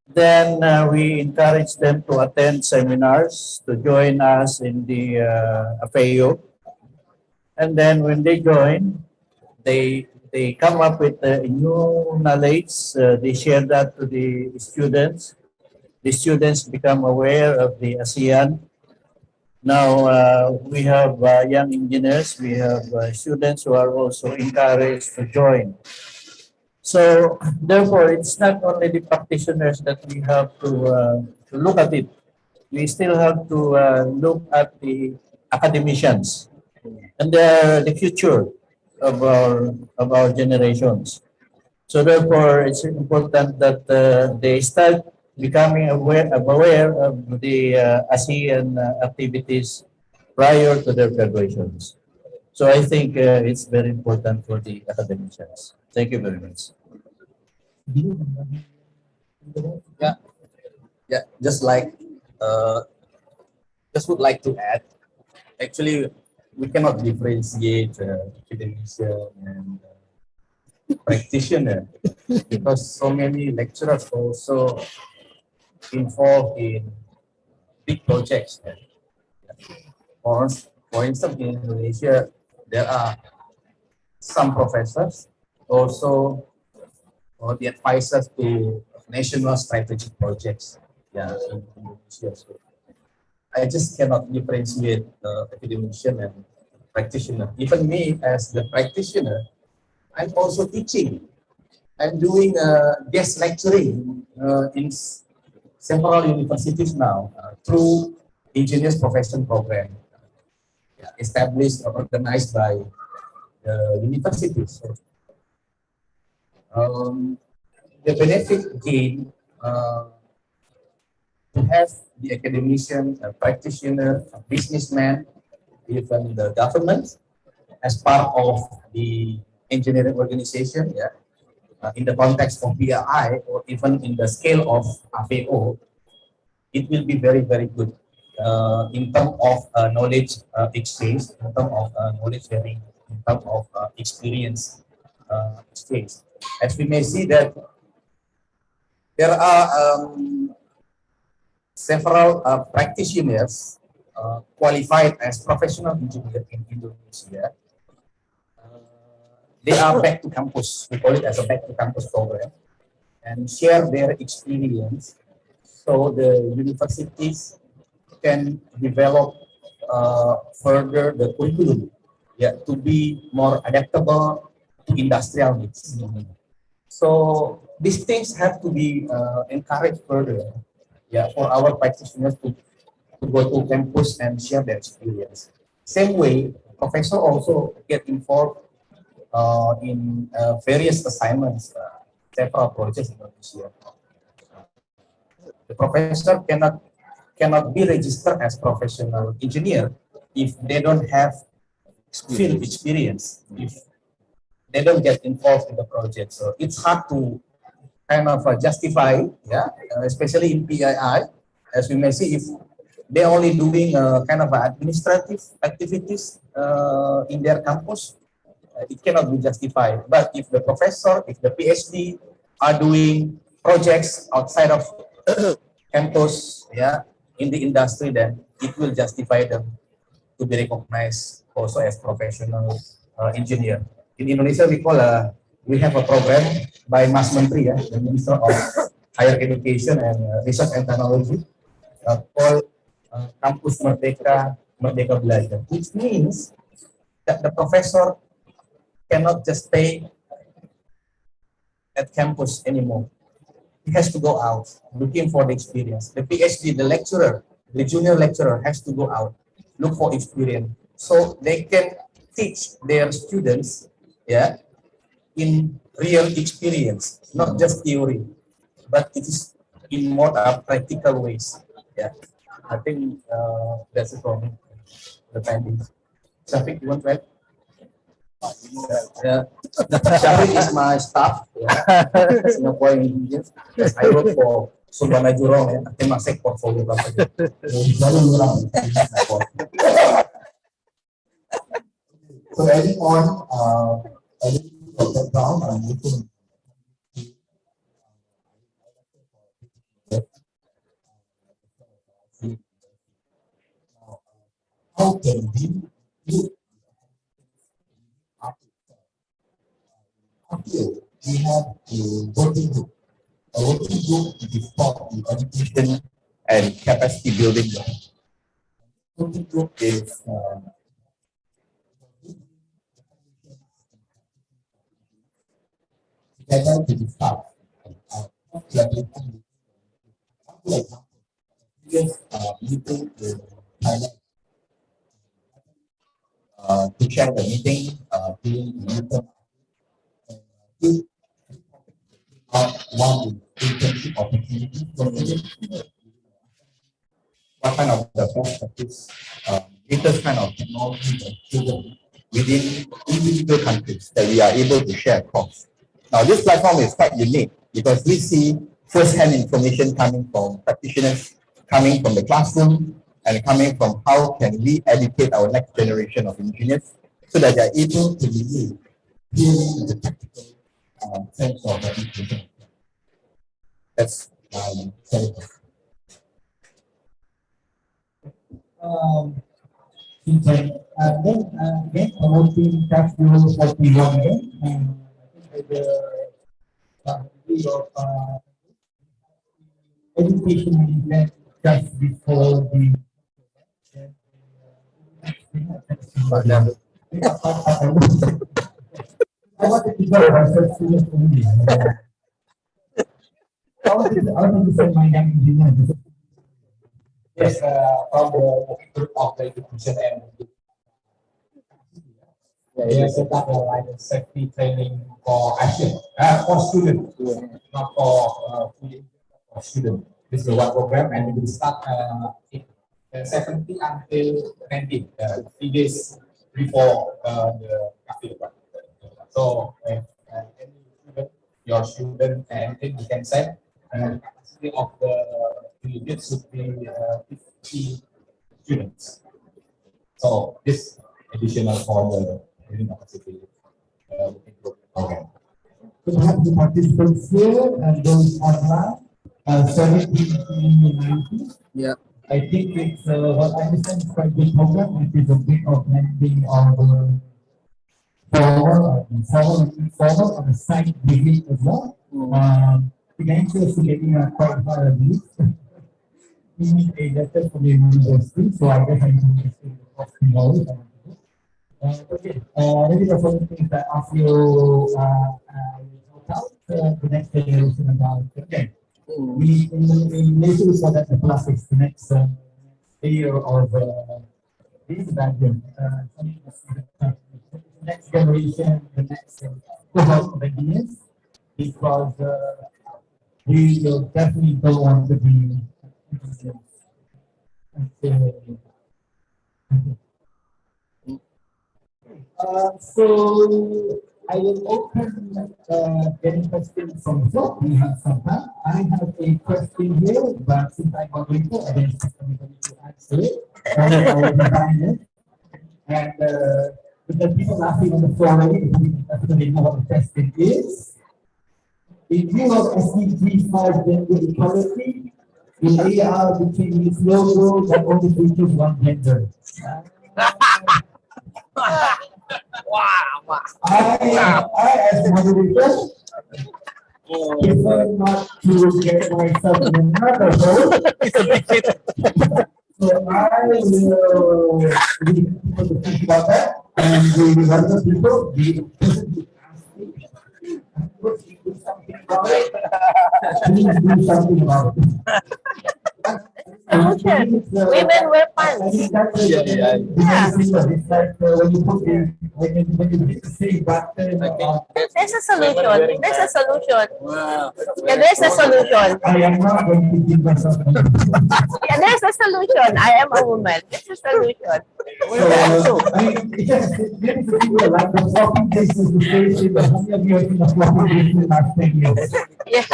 Then we encourage them to attend seminars, to join us in the FAO. And then when they join, they come up with new knowledge. They share that to the students. The students become aware of the ASEAN. Now we have young engineers. We have students who are also encouraged to join. So therefore, it's not only the practitioners that we have to look at it. We still have to look at the academicians, and they're the future of our generations. So therefore, it's important that they start becoming aware of the ASEAN activities prior to their graduations. So I think it's very important for the academicians. Thank you very much. Yeah, yeah. Just would like to add. Actually, we cannot differentiate academician and practitioner because so many lecturers also involved in big projects. For, for instance, in Indonesia, there are some professors also or the advisors to national strategic projects. Yeah, in Indonesia. So I just cannot differentiate academician and practitioner. Even me as the practitioner, I'm also teaching. I'm doing guest lecturing in several universities now through engineers profession program established or organized by the universities. So, the benefit gain to have the academician, a practitioner, a businessman, even the government as part of the engineering organization, in the context of BRI or even in the scale of FAO, it will be very, very good in terms of knowledge exchange, in terms of knowledge sharing, in terms of experience exchange. As we may see that there are several practitioners qualified as professional engineers in Indonesia. They are back to campus. We call it as a back to campus program and share their experience so the universities can develop further the curriculum to be more adaptable to industrial needs. So these things have to be encouraged further yeah, for our practitioners to go to campus and share their experience. Same way, professor also get involved in various assignments, several projects in Indonesia. The professor cannot be registered as professional engineer if they don't have field experience, if they don't get involved in the project. So it's hard to kind of justify, yeah, especially in PII, as we may see, if they're only doing kind of administrative activities in their campus, it cannot be justified. But if the professor, if the PhD are doing projects outside of campus, yeah, in the industry, then it will justify them to be recognized also as professional engineer. In Indonesia, we have a program by Mas Menteri, yeah, the Minister of Higher Education and Research and Technology, called Kampus Merdeka Merdeka Belajar, which means that the professor cannot just stay at campus anymore. He has to go out looking for the experience. The PhD, the lecturer, the junior lecturer has to go out, look for experience, so they can teach their students, yeah, in real experience, not just theory, but it is in more practical ways. Yeah, I think that's it for me. The timing. Syafiq, you want to add? Yeah, Syafiq is my staff. Yeah. Singapore engineer. Yes, I work for Sumbana Jurong and Temasek portfolio. So adding on, adding to the background, I'm looking how can we look after we have a working group. A working group is called the education and capacity building. Working group is together to discuss meeting in Thailand to share the meeting during the meeting. One internship opportunity. What kind of the best practice, latest kind of technology and children within individual countries that we are able to share across. Now, this platform is quite unique because we see first-hand information coming from practitioners, coming from the classroom, and coming from how can we educate our next generation of engineers so that they are able to relate in the practical sense of education. That's then promoting tax rules for P1 again. Education event just before the I wanted to go as student for me. I wanted to send my young engineers. Yes, from the group of the education and they set up like a safety training for action, for students, not for students. This is one program, and we will start 70 until 19, 3 days before the cafe. So, your student and anything you can send, and the capacity of the unit should be 50 students. So, this additional for the unit capacity program. To have the participants here and those online, 70 to 90. Yeah. I think it's what I understand is quite a good program. It is a bit of blending on the formal on the site visit as well. Financial is getting quite hard at least. We need a letter from the university, so I guess I need to explain the cost involved. Okay, maybe the following things that I feel help out the next generation about. Okay, in Malaysia, we saw that the plastics, the next layer of this vacuum, the next generation, the next cohort of engineers, because we will definitely don't want to be. So I will open any questions from the floor. We have some time. I have a question here, but since I got info, I didn't expect anybody to answer it. I will design it. And with the people laughing on the floor already, they know what the question is. In view of SDG 5 gender equality, the AR between its logo that only features one gender. I as moderator, prefer not to get myself in another hole. So I will leave people to think about that, and the other people, do something about it. Please do something about it. Women wear pants. It's like when you put in, when you hit the save button. There's a solution. There's a solution. Yeah, there's a solution. I am not going to give myself a name. Yeah, there's a solution. I am a woman. There's a solution. So, I mean, it's just, maybe the people like the floppy disks the station, but how many of you have seen the floppy disk in the last 10 years? Yeah.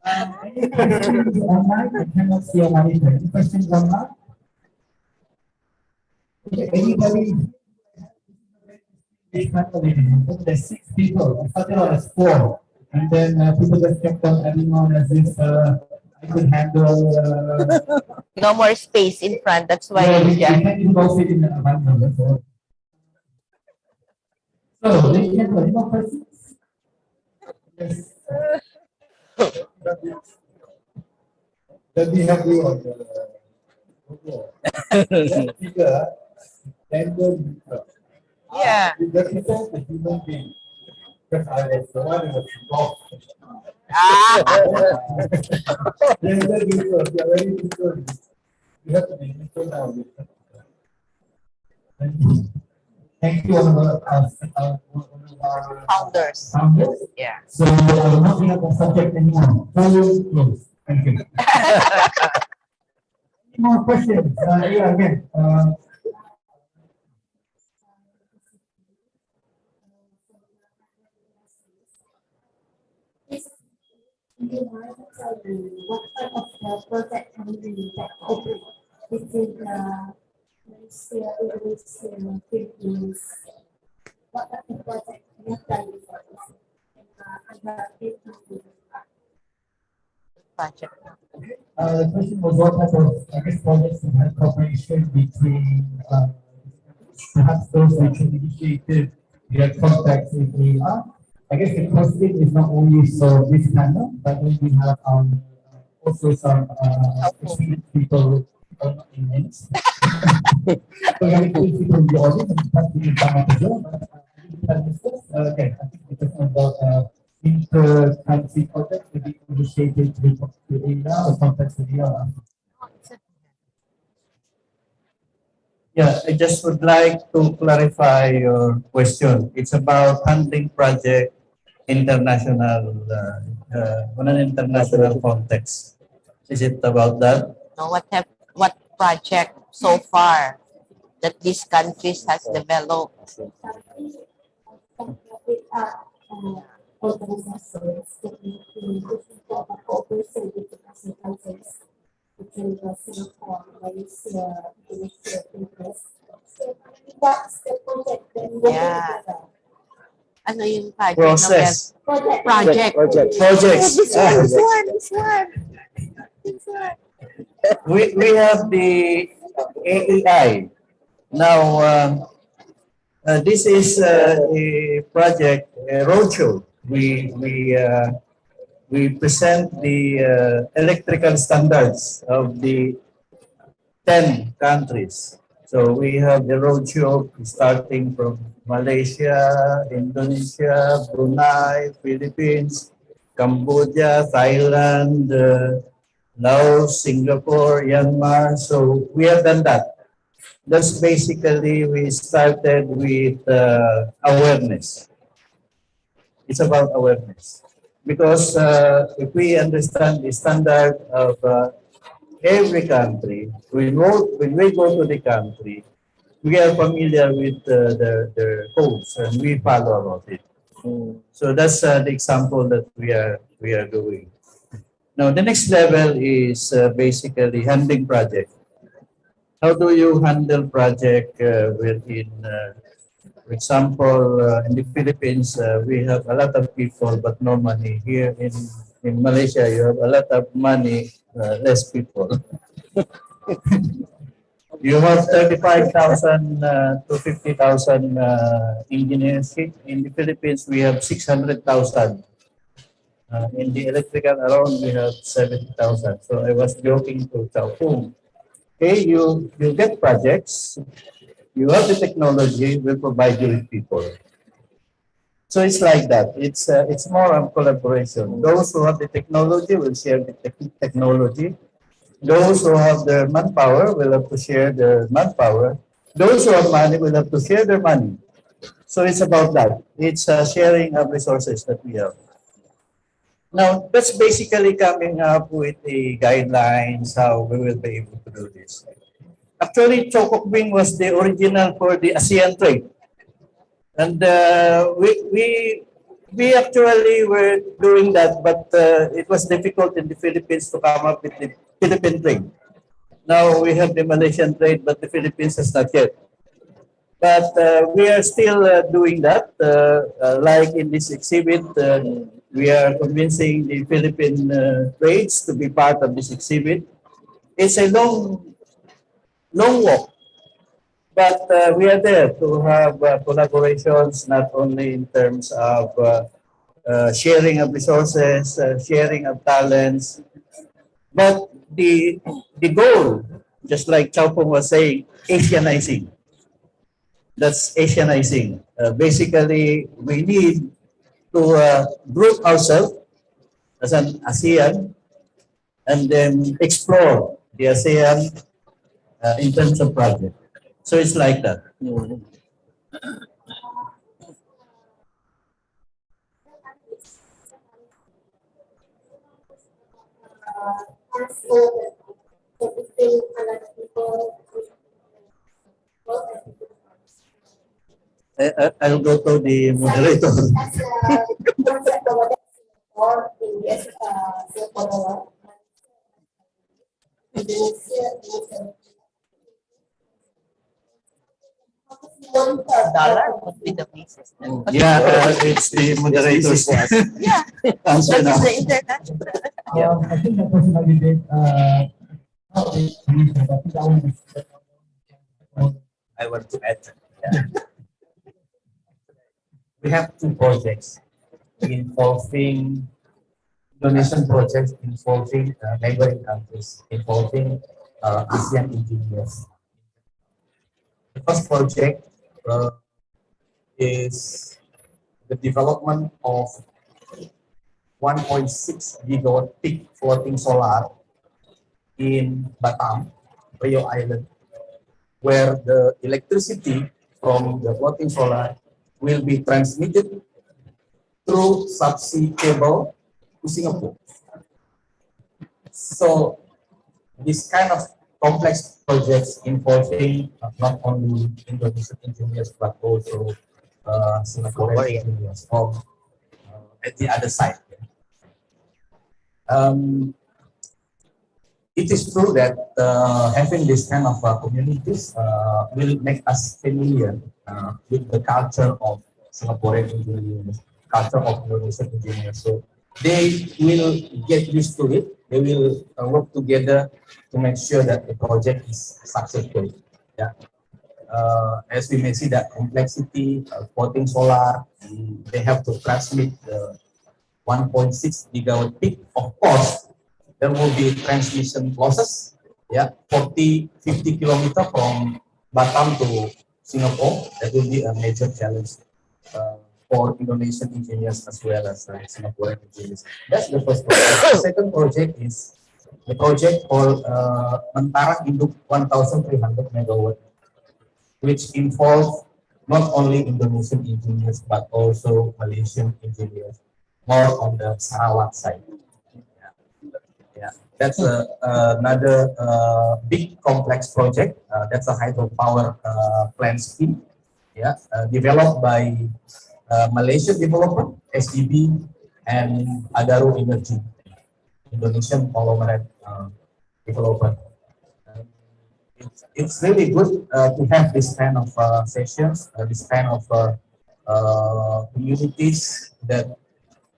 Any questions online? I cannot see a monitor. Any questions online? Okay, anybody? There's 6 people. I started out as 4. And then people just kept on adding on as if I could handle. No more space in front. That's why. Yeah, we can't even go sit in the environment. So, they can any more questions? Yes. Let me help you on the figure. Yeah. It represents the human being. Because I was the one who was involved. Gender neutral, you are very neutral. You have to be neutral now. Thank you, one of our Founders. founders. Yeah. So I will not be on the subject anymore. Follow close. Thank you. Any more questions? Yeah, again. What type of project can we that open between Malaysia, Indonesia, Philippines? What type of project we have done before this? Project. The question was what type of, I guess, projects we have cooperation between perhaps those which initiated their contacts with AR. I guess the question is not only for this panel, but then we have also some experienced people in names. So we have experienced people in the audience and perhaps we can come up as well. But again, I think we're talking about inter-country projects to be initiated with AR or contacts with AR. Yeah, I just would like to clarify your question. It's about handling project international, on an international context. Is it about that? No, what project so far that these countries has developed? Organizations that we cooperation with the countries between Singapore, Malaysia, Indonesia, Philippines. So that's the project that we Yeah. Ano yung project? Process. Project. Projects. This one. We have the AEI. Now, this is a project, a roadshow. We present the electrical standards of the 10 countries. So we have the roadshow starting from Malaysia, Indonesia, Brunei, Philippines, Cambodia, Thailand, Laos, Singapore, Myanmar. So we have done that. That's basically we started with awareness. It's about awareness. Because if we understand the standard of every country, when we go to the country, we are familiar with the codes and we follow about it. So that's the example that we are doing. Now the next level is basically handling project. How do you handle project within, for example, in the Philippines, we have a lot of people but no money. Here in Malaysia, you have a lot of money, less people. You have 35,000 to 50,000 engineers. In the Philippines, we have 600,000. In the electrical alone, we have 70,000. So I was joking to Chao. Okay, you get projects, you have the technology, we'll provide you with people. So it's like that. It's more of collaboration. Those who have the technology will share the technology. Those who have the manpower will have to share their manpower. Those who have money will have to share their money. So it's about that. It's sharing of resources that we have. Now, that's basically coming up with the guidelines, how we will be able to do this. Actually, Chokokbing was the original for the ASEAN trade. And we actually were doing that, but it was difficult in the Philippines to come up with the Philippine trade. Now we have the Malaysian trade, but the Philippines has not yet. But we are still doing that. Like in this exhibit, we are convincing the Philippine trades to be part of this exhibit. It's a long walk, but we are there to have collaborations, not only in terms of sharing of resources, sharing of talents, but the goal, just like Chao Pong was saying, Asianizing. That's Asianizing. Basically, we need to group ourselves as an ASEAN and then explore the ASEAN in terms of project. So it's like that. I'll go to the moderator. Dollar would be the basis. Yeah, it's the moderator's Yeah, answer now. that's the international. I think the person that we did, I want to add. We have two projects involving Indonesian projects involving neighboring countries, involving ASEAN engineers. The first project is the development of 1.6 gigawatt peak floating solar in Batam, Rio Island, where the electricity from the floating solar will be transmitted through subsea cable to Singapore. So this kind of complex projects involving not only Indonesian engineers but also Singaporean engineers from at the other side. It is true that having this kind of communities will make us familiar with the culture of Singaporean engineers, culture of Indonesian engineers. So they will get used to it. They will work together to make sure that the project is successful. Yeah. As we may see that complexity, floating solar, they have to transmit 1.6 gigawatt peak. Of course, there will be transmission losses. Yeah, 40-50 kilometers from Batam to Singapore. That will be a major challenge for Indonesian engineers as well as Singaporean engineers. That's the first project. The second project is the project called Mentara Induk 1,300 megawatt, which involves not only Indonesian engineers but also Malaysian engineers, more on the Sarawak side. Yeah, that's another big complex project. That's a hydropower plant scheme. Yeah, developed by Malaysian developer SEB and Adaro Energy, Indonesian conglomerate developer. It's really good to have this kind of sessions, this kind of communities that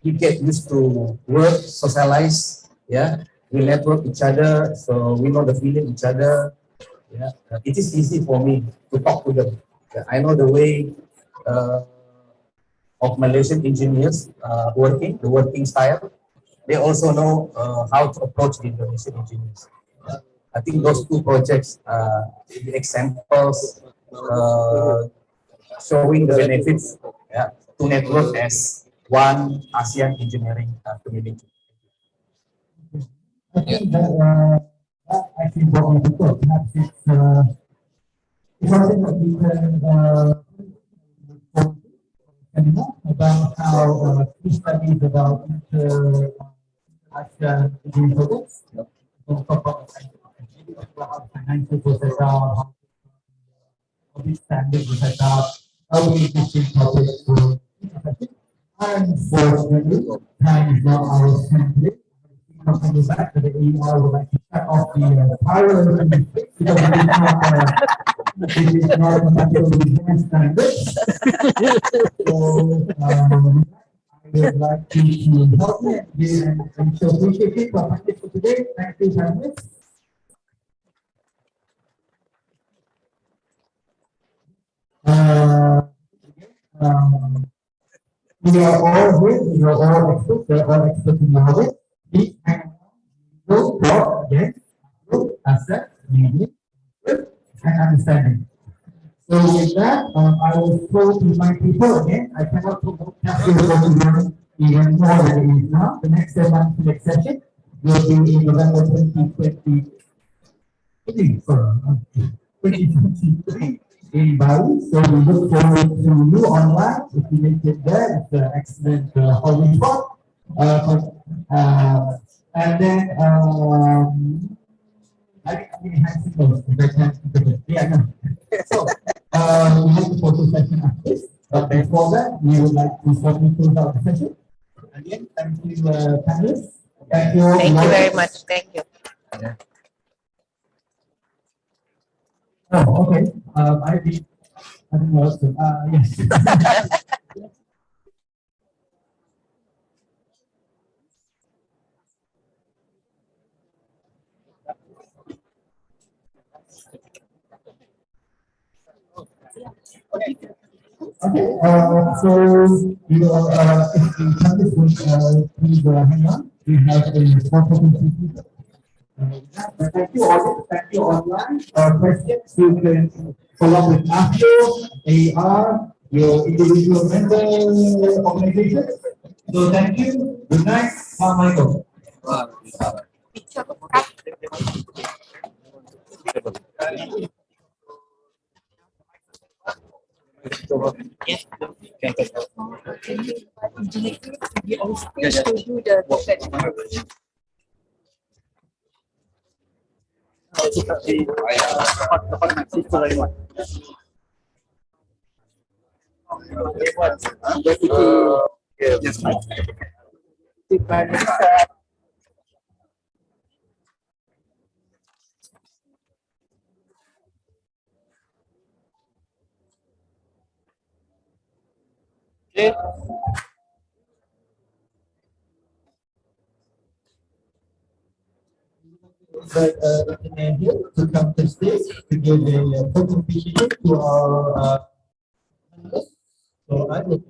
we get used to work, socialize, yeah. We network each other, so we know the feeling each other. Yeah, it is easy for me to talk to them. Yeah, I know the way of Malaysian engineers the working style. They also know how to approach the Indonesian engineers. I think those two projects, the examples showing the benefits, yeah, to network as one ASEAN engineering community. I think that actually what we thought, perhaps it's something that we can about how key studies about ASEAN engineering projects. We'll talk about how financial was set out, how these standards were set out, how we existing topics were. Unfortunately, time is not our template. Coming back to the ER, would like to cut off the power because it is not a matter of the standards. So, I would like to help me and so appreciate it for today. Thank you very much. We are all here, we are all experts, we are all experts in knowledge. Please hang on, go, again, asset, meaning, and understanding. So with that, I will throw to my people again. I cannot capture what even more than it is now. The next SEMBANG session will be in November 2023 in Bali. So we look forward to you online. If you make it there, it's an excellent holiday spot. And then I have to go. Yeah, no. So we have the photo session after this. But before that, we would like to formally close out the session. Again, thank you, panelists. Thank you. Thank you very much. Thank you. Yeah. Oh, okay. I don't know what to, yes. Okay, so you know, if the campus would please hang on. We have a competency. Thank you all. Thank you online. Questions you can follow up with ASCO, AR, your individual member organization. So thank you. Good night. Assalamualaikum. Yes. Here to come to stage to give a presentation to our so I would